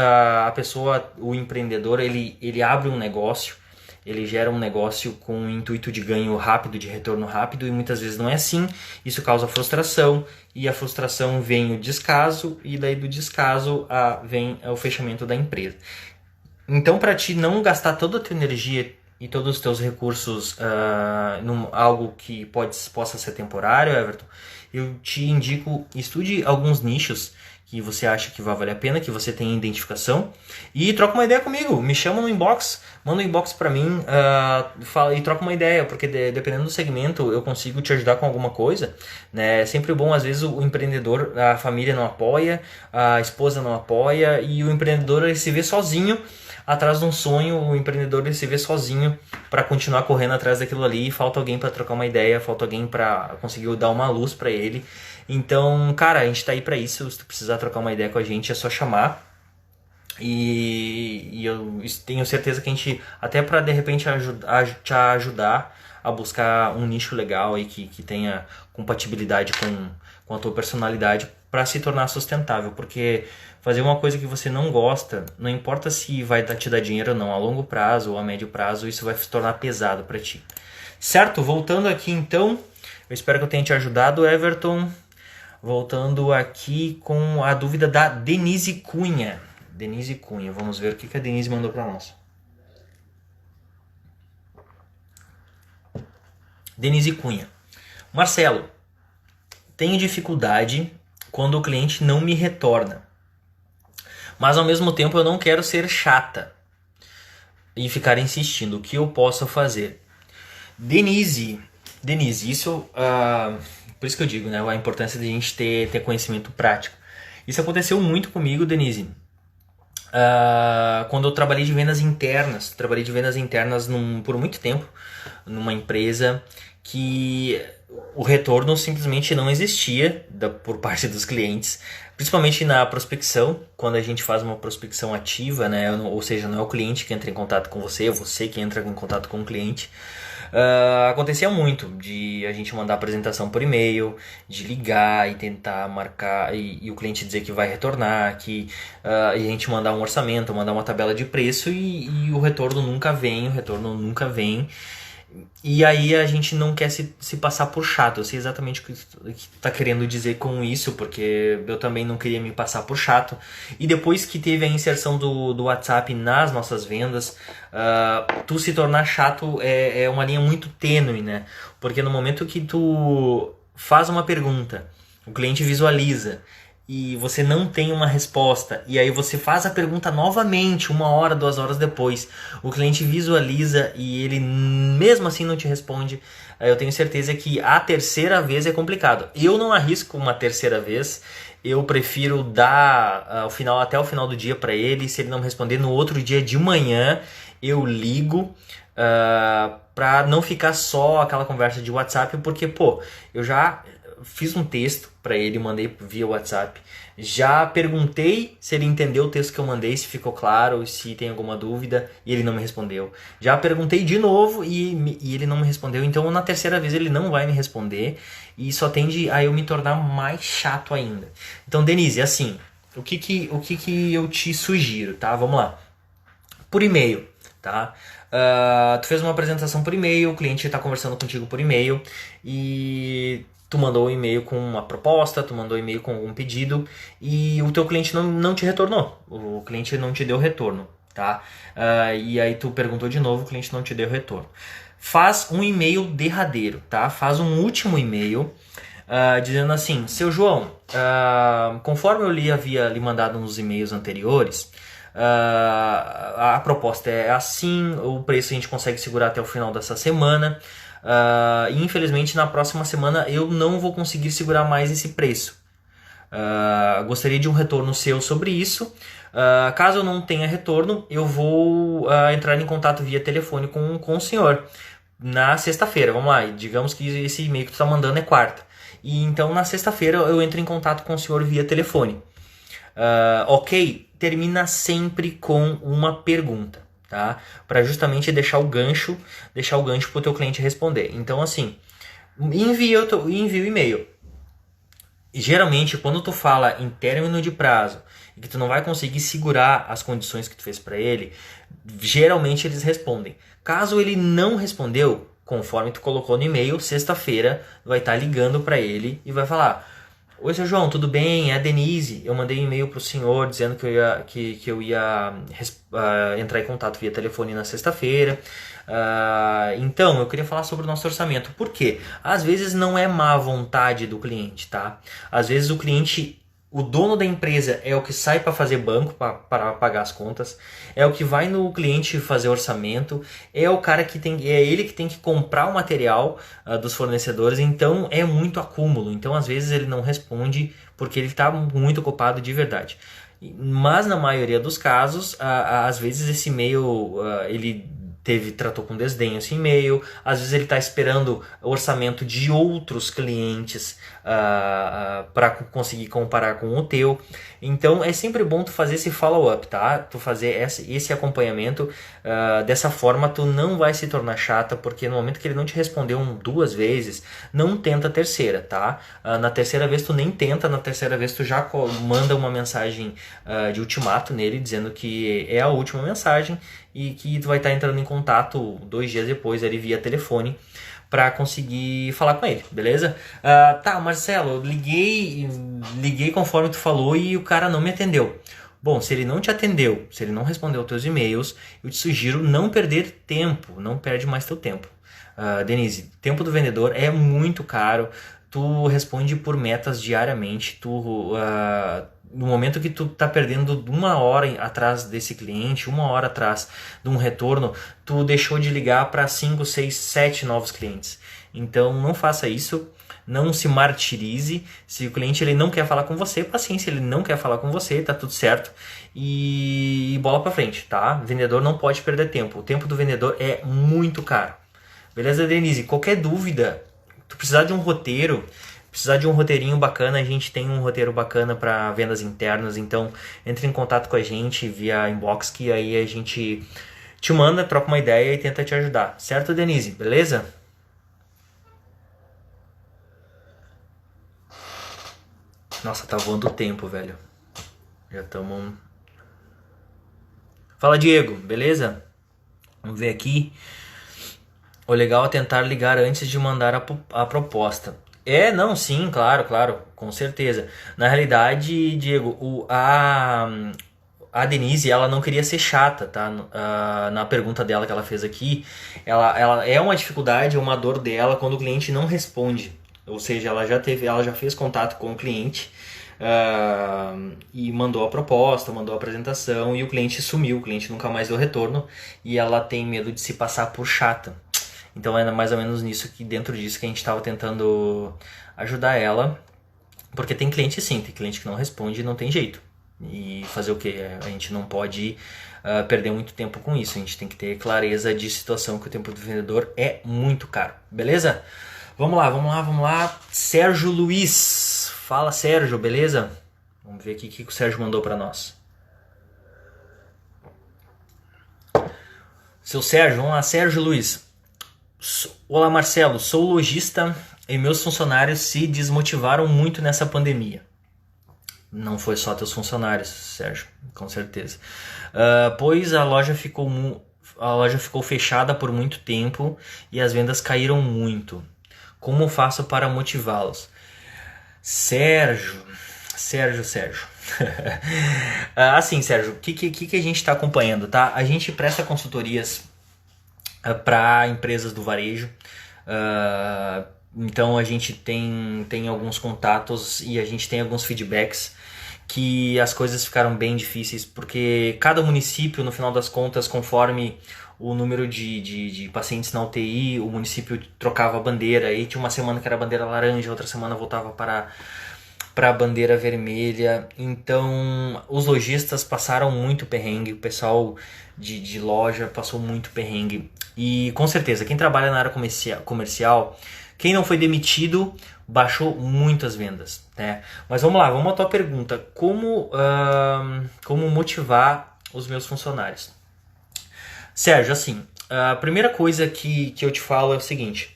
o empreendedor, ele abre um negócio, ele gera um negócio com o intuito de ganho rápido, de retorno rápido, e muitas vezes não é assim. Isso causa frustração, e a frustração vem o descaso, e daí do descaso vem o fechamento da empresa. Então, para ti não gastar toda a tua energia e todos os teus recursos em algo que possa ser temporário, Everton, eu te indico, estude alguns nichos que você acha que vai valer a pena, que você tem identificação, e troca uma ideia comigo, me chama no inbox, manda um inbox pra mim, fala, e troca uma ideia, porque dependendo do segmento eu consigo te ajudar com alguma coisa, né? É sempre bom, às vezes o empreendedor, a família não apoia, a esposa não apoia, e o empreendedor ele se vê sozinho atrás de um sonho, o empreendedor ele se vê sozinho para continuar correndo atrás daquilo ali, falta alguém para trocar uma ideia, falta alguém para conseguir dar uma luz para ele. Então, cara, a gente tá aí para isso. Se tu precisar trocar uma ideia com a gente, é só chamar. E eu tenho certeza que a gente, até para de repente te ajudar a buscar um nicho legal aí que tenha compatibilidade com a tua personalidade para se tornar sustentável, porque fazer uma coisa que você não gosta, não importa se vai te dar dinheiro ou não, a longo prazo ou a médio prazo, isso vai se tornar pesado para ti. Certo? Voltando aqui então, eu espero que eu tenha te ajudado, Everton. Voltando aqui com a dúvida da Denise Cunha. Denise Cunha, vamos ver o que a Denise mandou para nós. Denise Cunha. Marcelo, tenho dificuldade quando o cliente não me retorna, mas ao mesmo tempo eu não quero ser chata e ficar insistindo. O que eu posso fazer? Denise, isso... por isso que eu digo, né, a importância de a gente ter conhecimento prático. Isso aconteceu muito comigo, Denise. Quando eu trabalhei de vendas internas. Por muito tempo numa empresa que o retorno simplesmente não existia por parte dos clientes. Principalmente na prospecção, quando a gente faz uma prospecção ativa, né, ou seja, não é o cliente que entra em contato com você, é você que entra em contato com o cliente. Acontecia muito de a gente mandar apresentação por e-mail, de ligar e tentar marcar e o cliente dizer que vai retornar, e a gente mandar um orçamento, mandar uma tabela de preço e o retorno nunca vem, E aí a gente não quer se passar por chato. Eu sei exatamente o que tá querendo dizer com isso, porque eu também não queria me passar por chato. E depois que teve a inserção do WhatsApp nas nossas vendas, tu se tornar chato é uma linha muito tênue, né? Porque no momento que tu faz uma pergunta, o cliente visualiza e você não tem uma resposta, e aí você faz a pergunta novamente 1 hora, 2 horas depois, o cliente visualiza e ele mesmo assim não te responde, eu tenho certeza que a terceira vez é complicado. Eu não arrisco uma terceira vez, eu prefiro dar até o final do dia para ele. Se ele não me responder no outro dia de manhã, eu ligo, para não ficar só aquela conversa de WhatsApp, porque eu já fiz um texto para ele, mandei via WhatsApp, já perguntei se ele entendeu o texto que eu mandei, se ficou claro, se tem alguma dúvida, e ele não me respondeu. Já perguntei de novo e ele não me respondeu, então na terceira vez ele não vai me responder, e só tende a eu me tornar mais chato ainda. Então, Denise, assim, o que eu te sugiro, tá? Vamos lá. Por e-mail, tá? Tu fez uma apresentação por e-mail, o cliente está conversando contigo por e-mail e tu mandou um e-mail com uma proposta, tu mandou um e-mail com algum pedido e o teu cliente não te retornou, o cliente não te deu retorno, tá? E aí tu perguntou de novo, o cliente não te deu retorno. Faz um e-mail derradeiro, tá? Faz um último e-mail dizendo assim: seu João, conforme eu havia lhe mandado nos e-mails anteriores, a proposta é assim, o preço a gente consegue segurar até o final dessa semana. E infelizmente na próxima semana eu não vou conseguir segurar mais esse preço. Gostaria de um retorno seu sobre isso. Caso eu não tenha retorno, eu vou entrar em contato via telefone com o senhor na sexta-feira. Vamos lá, digamos que esse e-mail que tu está mandando é quarta. E então na sexta-feira eu entro em contato com o senhor via telefone. Ok? Termina sempre com uma pergunta, tá? Para justamente deixar o gancho para o teu cliente responder. Então assim, envia o e-mail. E geralmente quando tu fala em término de prazo e que tu não vai conseguir segurar as condições que tu fez para ele, geralmente eles respondem. Caso ele não respondeu, conforme tu colocou no e-mail, sexta-feira vai estar ligando para ele e vai falar: oi, seu João, tudo bem? É a Denise. Eu mandei um e-mail pro senhor dizendo que eu ia entrar em contato via telefone na sexta-feira. Então, eu queria falar sobre o nosso orçamento. Por quê? Às vezes não é má vontade do cliente, tá? Às vezes o cliente, o dono da empresa é o que sai para fazer banco, para pagar as contas, é o que vai no cliente fazer orçamento, é o cara é ele que tem que comprar o material dos fornecedores, então é muito acúmulo. Então às vezes ele não responde porque ele está muito ocupado de verdade. Mas na maioria dos casos, às vezes esse e-mail ele tratou com desdenho esse e-mail, às vezes ele está esperando orçamento de outros clientes para conseguir comparar com o teu. Então é sempre bom tu fazer esse follow-up, tá? Tu fazer esse acompanhamento, dessa forma tu não vai se tornar chata, porque no momento que ele não te respondeu 2 vezes, não tenta a terceira, tá? Na terceira vez tu nem tenta, na terceira vez tu já manda uma mensagem de ultimato nele, dizendo que é a última mensagem e que tu vai estar entrando em contato 2 dias depois ali via telefone para conseguir falar com ele, beleza? Tá, Marcelo, eu liguei conforme tu falou e o cara não me atendeu. Bom, se ele não te atendeu, se ele não respondeu aos teus e-mails, eu te sugiro não perder tempo, não perde mais teu tempo. Denise, tempo do vendedor é muito caro, tu responde por metas diariamente, no momento que tu tá perdendo 1 hora atrás desse cliente, 1 hora atrás de um retorno, tu deixou de ligar para 5, 6, 7 novos clientes. Então não faça isso, não se martirize. Se o cliente ele não quer falar com você, paciência, ele não quer falar com você, tá tudo certo. E bola para frente, tá? Vendedor não pode perder tempo. O tempo do vendedor é muito caro. Beleza, Denise? Qualquer dúvida, tu precisar de um roteiro, precisar de um roteirinho bacana, a gente tem um roteiro bacana para vendas internas, então entre em contato com a gente via inbox que aí a gente te manda, troca uma ideia e tenta te ajudar. Certo, Denise? Beleza? Nossa, tá voando o tempo, velho. Já estamos... Fala, Diego, beleza? Vamos ver aqui. O legal é tentar ligar antes de mandar a proposta. Não, sim, claro, com certeza. Na realidade, Diego, a Denise, ela não queria ser chata, tá? Na pergunta dela que ela fez aqui, ela é uma dificuldade, uma dor dela quando o cliente não responde. Ou seja, ela já fez contato com o cliente e mandou a proposta, mandou a apresentação e o cliente sumiu, o cliente nunca mais deu retorno e ela tem medo de se passar por chata. Então é mais ou menos dentro disso que a gente estava tentando ajudar ela, porque tem cliente sim, tem cliente que não responde e não tem jeito. E fazer o que? A gente não pode perder muito tempo com isso, a gente tem que ter clareza de situação que o tempo do vendedor é muito caro, beleza? Vamos lá. Sérgio Luiz, fala Sérgio, beleza? Vamos ver aqui o que o Sérgio mandou para nós. Seu Sérgio, vamos lá, Sérgio Luiz. Olá Marcelo, sou lojista e meus funcionários se desmotivaram muito nessa pandemia. Não foi só teus funcionários, Sérgio, com certeza. Pois a loja ficou a loja ficou fechada por muito tempo e as vendas caíram muito. Como faço para motivá-los? Sérgio. Assim, Sérgio, o que a gente está acompanhando, tá? A gente presta consultorias para empresas do varejo. Então a gente tem alguns contatos e a gente tem alguns feedbacks que as coisas ficaram bem difíceis, porque cada município, no final das contas, conforme o número de pacientes na UTI, o município trocava a bandeira, aí tinha uma semana que era bandeira laranja, outra semana voltava para a bandeira vermelha. Então os lojistas passaram muito perrengue, o pessoal de loja passou muito perrengue. E com certeza, quem trabalha na área comercial, quem não foi demitido, baixou muito as vendas, né? Mas vamos lá, vamos à tua pergunta. Como motivar os meus funcionários? Sérgio, assim, a primeira coisa que eu te falo é o seguinte.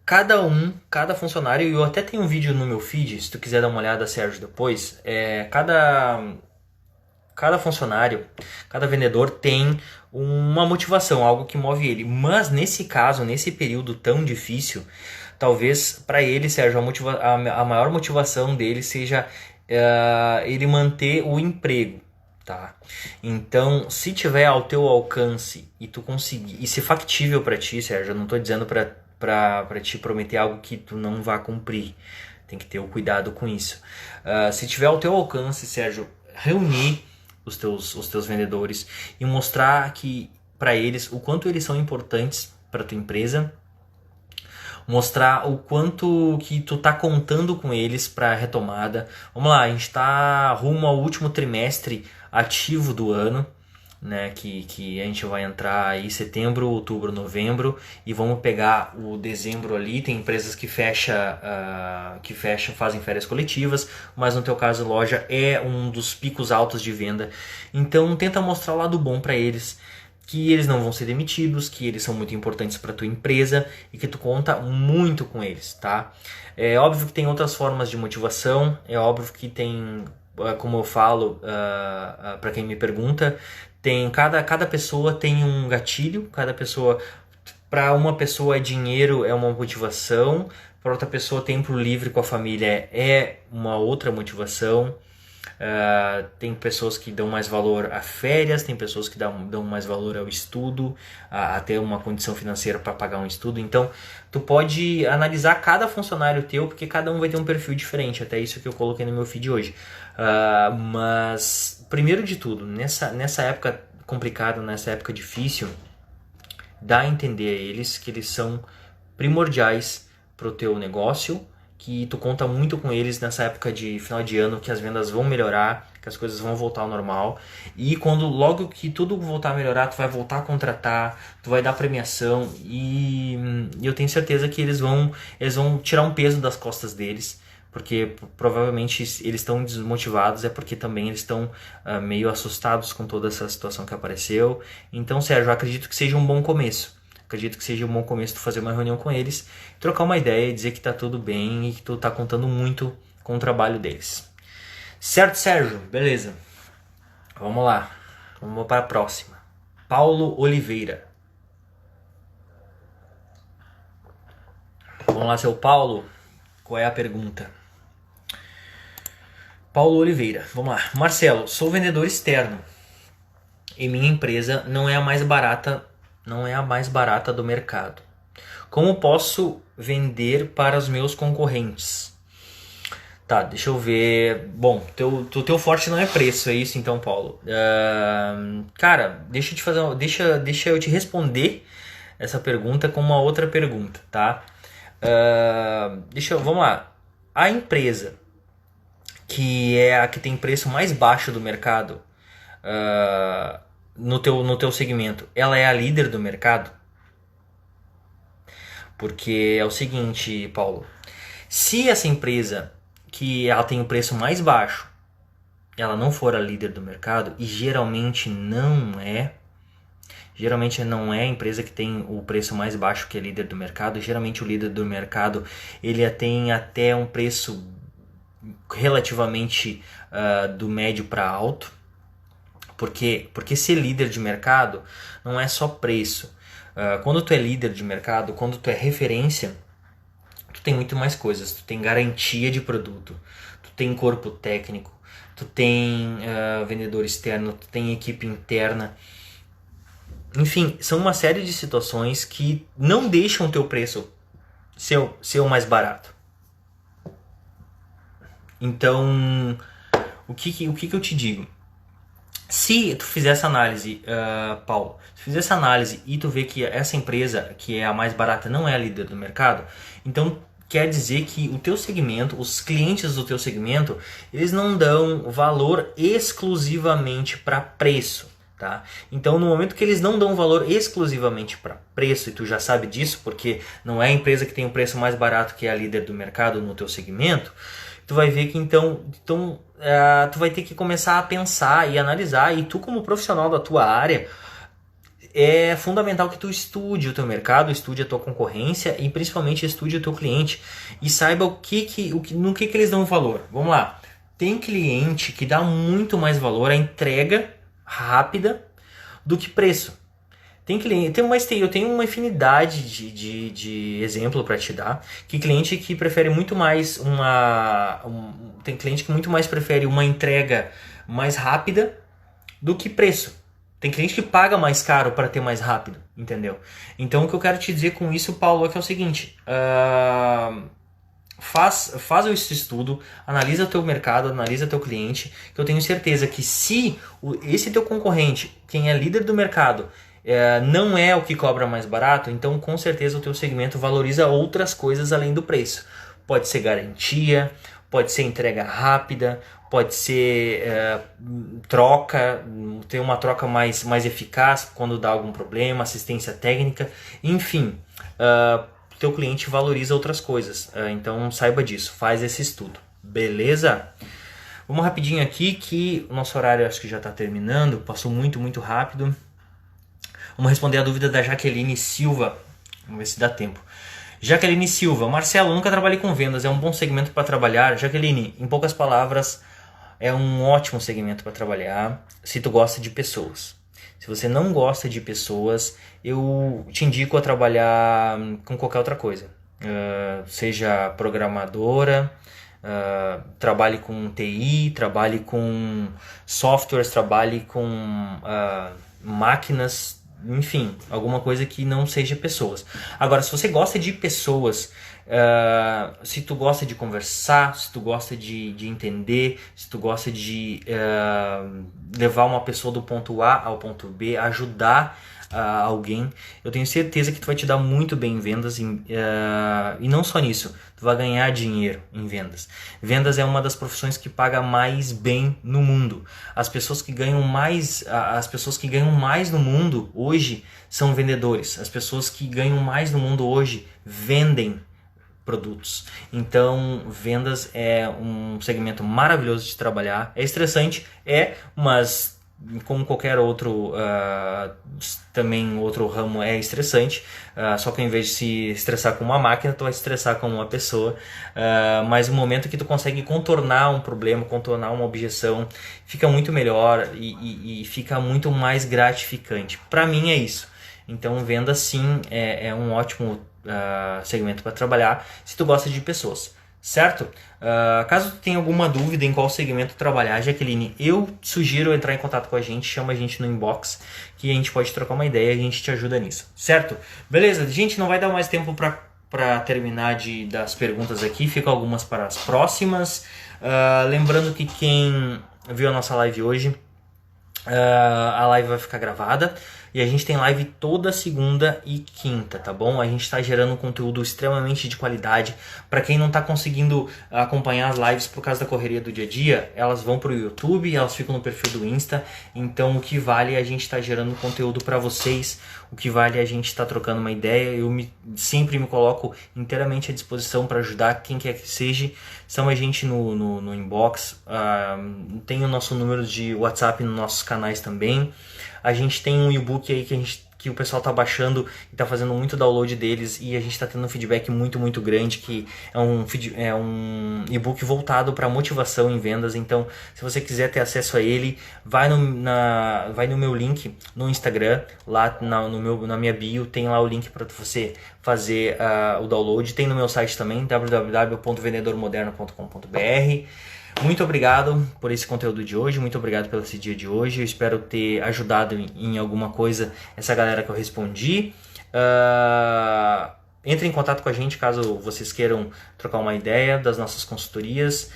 Cada funcionário, e eu até tenho um vídeo no meu feed, se tu quiser dar uma olhada, Sérgio, depois, cada funcionário, cada vendedor tem uma motivação, algo que move ele. Mas nesse caso, nesse período tão difícil, talvez para ele, Sérgio, a maior motivação dele seja ele manter o emprego, tá? Então, se tiver ao teu alcance e tu conseguir, e se factível para ti, Sérgio, eu não estou dizendo para te prometer algo que tu não vá cumprir. Tem que ter o cuidado com isso. Se tiver ao teu alcance, Sérgio, reunir os teus vendedores e mostrar para eles o quanto eles são importantes para tua empresa, mostrar o quanto que tu tá contando com eles para a retomada. Vamos lá, a gente está rumo ao último trimestre ativo do ano, né, que a gente vai entrar aí setembro, outubro, novembro, e vamos pegar o dezembro ali. Tem empresas que fecham, fazem férias coletivas, mas no teu caso a loja é um dos picos altos de venda. Então tenta mostrar o lado bom para eles, que eles não vão ser demitidos, que eles são muito importantes para tua empresa e que tu conta muito com eles, tá? É óbvio que tem outras formas de motivação, é óbvio que tem, como eu falo, para quem me pergunta, tem cada pessoa tem um gatilho, cada pessoa, para uma pessoa dinheiro é uma motivação, para outra pessoa tempo livre com a família é uma outra motivação. Tem pessoas que dão mais valor a férias, tem pessoas que dão mais valor ao estudo, a ter uma condição financeira para pagar um estudo. Então tu pode analisar cada funcionário teu, porque cada um vai ter um perfil diferente, até isso que eu coloquei no meu feed hoje. Mas primeiro de tudo, nessa época complicada, nessa época difícil, dá a entender a eles que eles são primordiais para o teu negócio, que tu conta muito com eles nessa época de final de ano, que as vendas vão melhorar, que as coisas vão voltar ao normal, e logo que tudo voltar a melhorar, tu vai voltar a contratar, tu vai dar premiação, e eu tenho certeza que eles vão tirar um peso das costas deles, porque provavelmente eles estão desmotivados, é porque também eles estão meio assustados com toda essa situação que apareceu. Então, Sérgio, eu acredito que seja um bom começo. Acredito que seja um bom começo tu fazer uma reunião com eles, trocar uma ideia e dizer que tá tudo bem e que tu tá contando muito com o trabalho deles. Certo, Sérgio? Beleza. Vamos lá. Vamos para a próxima. Paulo Oliveira. Vamos lá, seu Paulo. Qual é a pergunta? Paulo Oliveira. Vamos lá. Marcelo, sou vendedor externo e minha empresa não é a mais barata do mercado. Como posso vender para os meus concorrentes? Tá, deixa eu ver. Bom, teu forte não é preço, é isso então, Paulo? Cara, deixa eu te responder essa pergunta com uma outra pergunta, tá? Vamos lá. A empresa que é a que tem preço mais baixo do mercado, no teu segmento, ela é a líder do mercado? Porque é o seguinte, Paulo, se essa empresa que ela tem o preço mais baixo, ela não for a líder do mercado, e geralmente não é a empresa que tem o preço mais baixo que é líder do mercado. Geralmente o líder do mercado ele tem até um preço relativamente do médio para alto, Porque ser líder de mercado não é só preço. Quando tu é líder de mercado, quando tu é referência, tu tem muito mais coisas. Tu tem garantia de produto, tu tem corpo técnico, tu tem vendedor externo, tu tem equipe interna. Enfim, são uma série de situações que não deixam o teu preço ser o mais barato. Então, o que eu te digo? Se tu fizer essa análise, Paulo, se fizer essa análise e tu ver que essa empresa, que é a mais barata, não é a líder do mercado, então quer dizer que o teu segmento, os clientes do teu segmento, eles não dão valor exclusivamente para preço, tá? Então, no momento que eles não dão valor exclusivamente para preço, e tu já sabe disso, porque não é a empresa que tem o preço mais barato que é a líder do mercado no teu segmento, tu vai ver que então tu vai ter que começar a pensar e analisar, e tu como profissional da tua área, é fundamental que tu estude o teu mercado, estude a tua concorrência e principalmente estude o teu cliente e saiba no que eles dão valor. Vamos lá, tem cliente que dá muito mais valor à entrega rápida do que preço. Eu tenho uma infinidade de exemplo para te dar, que cliente que prefere muito mais tem cliente que muito mais prefere uma entrega mais rápida do que preço. Tem cliente que paga mais caro para ter mais rápido, entendeu? Então o que eu quero te dizer com isso, Paulo, é que é o seguinte, faz esse estudo, analisa o teu mercado, analisa o teu cliente, que eu tenho certeza que se esse teu concorrente, quem é líder do mercado, não é o que cobra mais barato, então com certeza o teu segmento valoriza outras coisas além do preço. Pode ser garantia, pode ser entrega rápida, pode ser troca, ter uma troca mais eficaz quando dá algum problema, assistência técnica, enfim, teu cliente valoriza outras coisas, então saiba disso, faz esse estudo, beleza? Vamos rapidinho aqui que o nosso horário acho que já está terminando, passou muito rápido. Vamos responder a dúvida da Jaqueline Silva. Vamos ver se dá tempo. Jaqueline Silva. Marcelo, nunca trabalhei com vendas. É um bom segmento para trabalhar? Jaqueline, em poucas palavras, é um ótimo segmento para trabalhar se tu gosta de pessoas. Se você não gosta de pessoas, eu te indico a trabalhar com qualquer outra coisa. Seja programadora, trabalhe com TI, trabalhe com softwares, trabalhe com máquinas, enfim, alguma coisa que não seja pessoas. Agora, se você gosta de pessoas, se tu gosta de conversar, se tu gosta de entender, se tu gosta de levar uma pessoa do ponto A ao ponto B, ajudar alguém, eu tenho certeza que tu vai te dar muito bem em vendas, e não só nisso, tu vai ganhar dinheiro em vendas. Vendas é uma das profissões que paga mais bem no mundo. As pessoas que ganham mais no mundo hoje são vendedores. As pessoas que ganham mais no mundo hoje vendem produtos. Então, vendas é um segmento maravilhoso de trabalhar. É estressante, mas como qualquer outro, também outro ramo é estressante, só que ao invés de se estressar com uma máquina, tu vai se estressar com uma pessoa, mas o momento que tu consegue contornar um problema, contornar uma objeção, fica muito melhor e fica muito mais gratificante. Para mim é isso. Então venda sim é um ótimo segmento para trabalhar se tu gosta de pessoas. Certo? Caso tu tenha alguma dúvida em qual segmento trabalhar, Jaqueline, eu sugiro entrar em contato com a gente, chama a gente no inbox, que a gente pode trocar uma ideia e a gente te ajuda nisso, certo? Beleza, gente, não vai dar mais tempo para terminar das perguntas aqui, ficam algumas para as próximas. Lembrando que quem viu a nossa live hoje, a live vai ficar gravada. E a gente tem live toda segunda e quinta, tá bom? A gente está gerando um conteúdo extremamente de qualidade. Para quem não está conseguindo acompanhar as lives por causa da correria do dia a dia, elas vão para o YouTube, elas ficam no perfil do Insta. Então o que vale é a gente estar gerando conteúdo para vocês. O que vale é a gente estar trocando uma ideia. Eu sempre me coloco inteiramente à disposição para ajudar quem quer que seja. Chama a gente no inbox. Tem o nosso número de WhatsApp nos nossos canais também. A gente tem um e-book aí que que o pessoal tá baixando e tá fazendo muito download deles, e a gente tá tendo um feedback muito grande, que é um e-book voltado para motivação em vendas. Então, se você quiser ter acesso a ele, vai no meu link no Instagram, lá na minha bio, tem lá o link para você fazer o download. Tem no meu site também, www.vendedormoderno.com.br. Muito obrigado por esse conteúdo de hoje, muito obrigado pelo esse dia de hoje. Eu espero ter ajudado em alguma coisa essa galera que eu respondi. Entre em contato com a gente caso vocês queiram trocar uma ideia das nossas consultorias.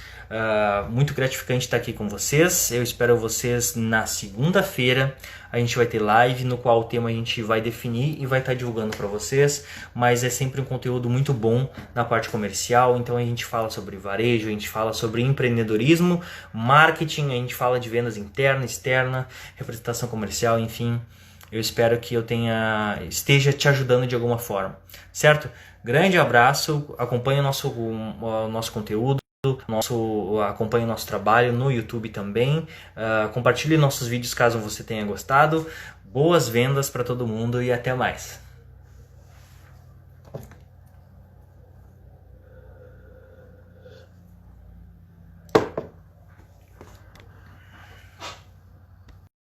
Muito gratificante estar aqui com vocês. Eu espero vocês na segunda-feira. A gente vai ter live no qual o tema a gente vai definir e vai estar divulgando para vocês, mas é sempre um conteúdo muito bom na parte comercial. Então a gente fala sobre varejo, a gente fala sobre empreendedorismo, marketing, a gente fala de vendas interna, externa, representação comercial, enfim. Eu espero que eu esteja te ajudando de alguma forma, certo? Grande abraço, acompanhe o nosso conteúdo. Acompanhe o nosso trabalho no YouTube também, compartilhe nossos vídeos caso você tenha gostado. Boas vendas para todo mundo e até mais.